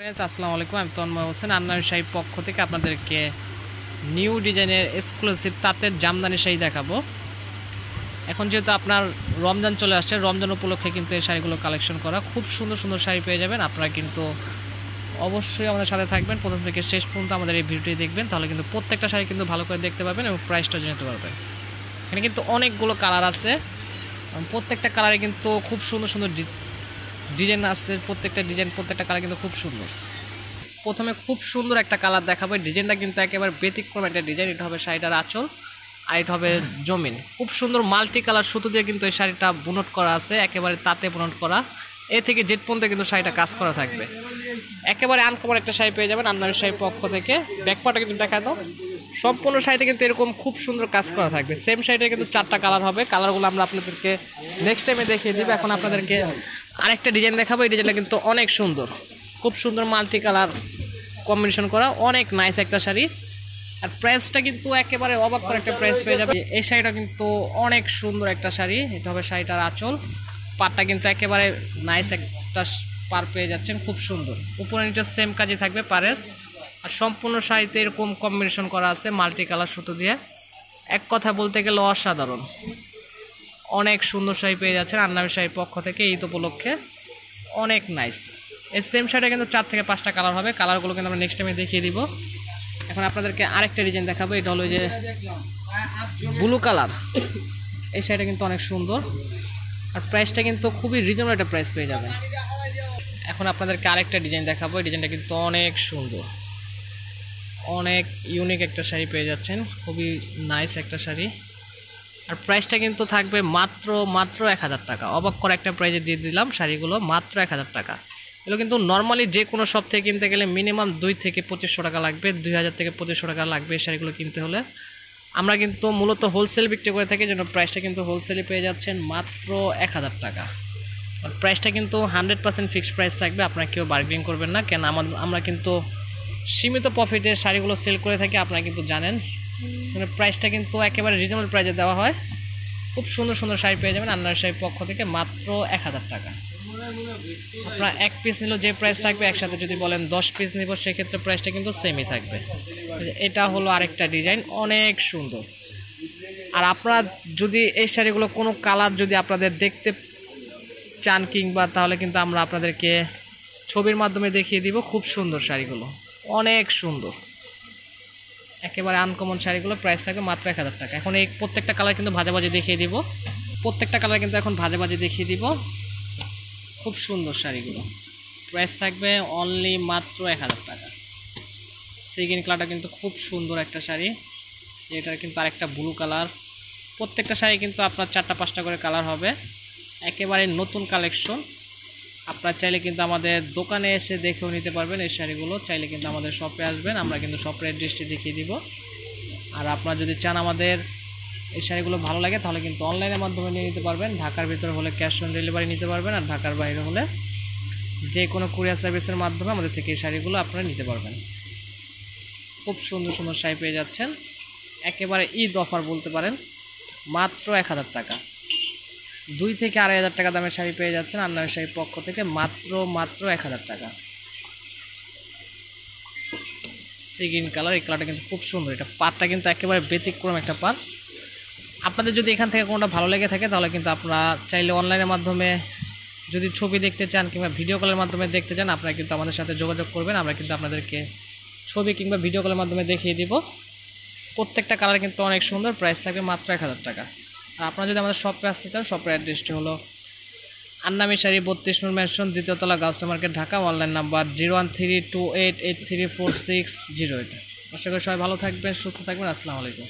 আসসালামু আলাইকুম, আমি তন্ময় হোসেন আন্নার শাড়ির পক্ষ থেকে আপনাদেরকে নিউ ডিজাইনের এক্সক্লুসিভ তাঁতের জামদানি শাড়ি দেখাবো। এখন যেহেতু আপনার রমজান চলে আসছে, রমজান উপলক্ষে কিন্তু এই শাড়িগুলো কালেকশন করা, খুব সুন্দর সুন্দর শাড়ি পেয়ে যাবেন। আপনারা কিন্তু অবশ্যই আমাদের সাথে থাকবেন, প্রথম থেকে শেষ পর্যন্ত আমাদের এই ভিডিওটি দেখবেন, তাহলে কিন্তু প্রত্যেকটা শাড়ি কিন্তু ভালো করে দেখতে পাবেন এবং প্রাইসটা জানতে পারবেন। এখানে কিন্তু অনেকগুলো কালার আছে, প্রত্যেকটা কালারে কিন্তু খুব সুন্দর সুন্দর ডিজাইন আছে। প্রত্যেকটা ডিজাইন, প্রত্যেকটা কালার কিন্তু খুব সুন্দর। প্রথমে খুব সুন্দর একটা কালার দেখাবো। ডিজাইনটা কিন্তু একেবারে ব্যতিক্রম একটা ডিজাইন। এটা হবে শাড়িটার আঁচল আর এটা হবে জমিন। খুব সুন্দর মাল্টি কালার সুতো দিয়ে কিন্তু এই শাড়িটা বুনট করা আছে, একেবারে তাঁতে বুনট করা। এ থেকে জেড পর্যন্ত কিন্তু শাড়িটা কাজ করা থাকবে। একেবারে আনকমন একটা শাড়ি পেয়ে যাবেন আন্নার শাড়ির পক্ষ থেকে। ব্যাকপার্টটা কিন্তু দেখা দাও, সম্পূর্ণ শাড়িতে কিন্তু এরকম খুব সুন্দর কাজ করা থাকবে। সেম শাড়িটা কিন্তু 4টা কালার হবে। কালারগুলো আমরা আপনাদেরকে নেক্সট টাইমে দেখিয়ে দিব। এখন আপনাদেরকে আরেকটা ডিজাইন দেখাবো। এই ডিজাইনটা কিন্তু অনেক সুন্দর, খুব সুন্দর মাল্টি কালার কম্বিনেশন করা, অনেক নাইস একটা শাড়ি। আর প্রাইসটা কিন্তু একেবারে অবাক করে একটা প্রাইস পেয়ে যাবে। এই শাড়িটা কিন্তু অনেক সুন্দর একটা শাড়ি। এটা হবে শাড়িটার আঁচল, পাটটা কিন্তু একেবারে নাইস একটা পার পেয়ে যাচ্ছেন, খুব সুন্দর। উপরে নিচে সেম কাজই থাকবে পারের। আর সম্পূর্ণ শাড়িতে এরকম কম্বিনেশন করা আছে মাল্টি কালার সুতো দিয়ে। এক কথা বলতে গেলে অসাধারণ, অনেক সুন্দর শাড়ি পেয়ে যাচ্ছেন আন্নার শাড়ির পক্ষ থেকে ঈদ উপলক্ষে। অনেক নাইস। এই সেম শাড়িটা কিন্তু 4 থেকে 5টা কালার হবে। কালারগুলো কিন্তু আমরা নেক্সট টাইমে দেখিয়ে দিব। এখন আপনাদেরকে আরেকটা ডিজাইন দেখাবো। এটা হলো যে ব্লু কালার। এই শাড়িটা কিন্তু অনেক সুন্দর, আর প্রাইসটা কিন্তু খুবই রিজনেবল একটা প্রাইস পেয়ে যাবেন। এখন আপনাদেরকে আরেকটা ডিজাইন দেখাবো। এই ডিজাইনটা কিন্তু অনেক সুন্দর, অনেক ইউনিক একটা শাড়ি পেয়ে যাচ্ছেন, খুবই নাইস একটা শাড়ি। আর প্রাইসটা কিন্তু থাকবে মাত্র 1000 টাকা। অবাক করে একটা প্রাইজে দিয়ে দিলাম শাড়িগুলো, মাত্র 1000 টাকা। এগুলো কিন্তু নর্মালি যে কোনো শপ থেকে কিনতে গেলে মিনিমাম 2 থেকে 2500 টাকা লাগবে, 2000 থেকে 2500 টাকা লাগবে এই শাড়িগুলো কিনতে হলে। আমরা কিন্তু মূলত হোলসেল বিক্রি করে থাকি, জন্য প্রাইসটা কিন্তু হোলসেলে পেয়ে যাচ্ছেন মাত্র 1000 টাকা। আর প্রাইসটা কিন্তু 100% ফিক্সড প্রাইস থাকবে, আপনারা কেউ বার্গেনিং করবেন না। কেন আমরা কিন্তু সীমিত প্রফিটে শাড়িগুলো সেল করে থাকি, আপনারা কিন্তু জানেন। মানে প্রাইসটা কিন্তু একেবারে রিজনেবল প্রাইসে দেওয়া হয়। খুব সুন্দর সুন্দর শাড়ি পেয়ে যাবেন আন্নার শাড়ির পক্ষ থেকে মাত্র 1000 টাকা। আপনারা 1 পিস নিলেও যে প্রাইস থাকবে, একসাথে যদি বলেন 10 পিস নিব সেক্ষেত্রে প্রাইসটা কিন্তু সেমই থাকবে। এটা হলো আরেকটা ডিজাইন, অনেক সুন্দর। আর আপনারা যদি এই শাড়িগুলো কোনো কালার যদি আপনাদের দেখতে চান কিংবা, তাহলে কিন্তু আমরা আপনাদেরকে ছবির মাধ্যমে দেখিয়ে দিব। খুব সুন্দর শাড়িগুলো, অনেক সুন্দর, একেবারে আনকমন শাড়িগুলো। প্রাইস থাকবে মাত্র 1000 টাকা। এখন এই প্রত্যেকটা কালার কিন্তু ভাজাভাজি দেখিয়ে দিব। প্রত্যেকটা কালার কিন্তু এখন ভাজাভাজি দেখিয়ে দিব। খুব সুন্দর শাড়িগুলো, প্রাইস থাকবে অনলি মাত্র 1000 টাকা। সেকেন্ড কালারটা কিন্তু খুব সুন্দর একটা শাড়ি। এটার কিন্তু আরেকটা ব্লু কালার। প্রত্যেকটা শাড়ি কিন্তু আপনার 4টা 5টা করে কালার হবে, একেবারে নতুন কালেকশন। আপনারা চাইলে কিন্তু আমাদের দোকানে এসে দেখেও নিতে পারবেন এই শাড়িগুলো। চাইলে কিন্তু আমাদের শপে আসবেন, আমরা কিন্তু শপের অ্যাড্রেসটি দেখিয়ে দিব। আর আপনারা যদি চান আমাদের এই শাড়িগুলো ভালো লাগে, তাহলে কিন্তু অনলাইনের মাধ্যমে নিয়ে নিতে পারবেন। ঢাকার ভিতরে হলে ক্যাশ অন ডেলিভারি নিতে পারবেন, আর ঢাকার বাইরে হলে যে কোনো কুরিয়ার সার্ভিসের মাধ্যমে আমাদের থেকে এই শাড়িগুলো আপনারা নিতে পারবেন। খুব সুন্দর সুন্দর শাড়ি পেয়ে যাচ্ছেন, একেবারে ঈদ অফার বলতে পারেন, মাত্র 1000 টাকা। 2 থেকে 2500 টাকা দামের শাড়ি পেয়ে যাচ্ছেন আন্নার শাড়ির পক্ষ থেকে মাত্র 1000 টাকা। সেকেন্ড কালার, এই কালারটা কিন্তু খুব সুন্দর। এটা পাটটা কিন্তু একেবারে ব্যতিক্রম একটা পাট। আপনাদের যদি এখান থেকে কোনোটা ভালো লেগে থাকে, তাহলে কিন্তু আপনারা চাইলে অনলাইনের মাধ্যমে যদি ছবি দেখতে চান কিংবা ভিডিও কলের মাধ্যমে দেখতে চান, আপনারা কিন্তু আমাদের সাথে যোগাযোগ করবেন। আমরা কিন্তু আপনাদেরকে ছবি কিংবা ভিডিও কলের মাধ্যমে দেখিয়ে দিব। প্রত্যেকটা কালার কিন্তু অনেক সুন্দর, প্রাইস থাকবে মাত্র 1000 টাকা। আর আপনারা যদি আমাদের শপে আসতে চান, শপের অ্যাড্রেসটি হলো আন্নামি শাড়ি 32 নূর ম্যানশন, 2য় তলা, Gausia market, Dhaka. Online number 0132883460। আশা করি সবাই ভালো থাকবেন, সুস্থ থাকবেন। আসসালামু আলাইকুম।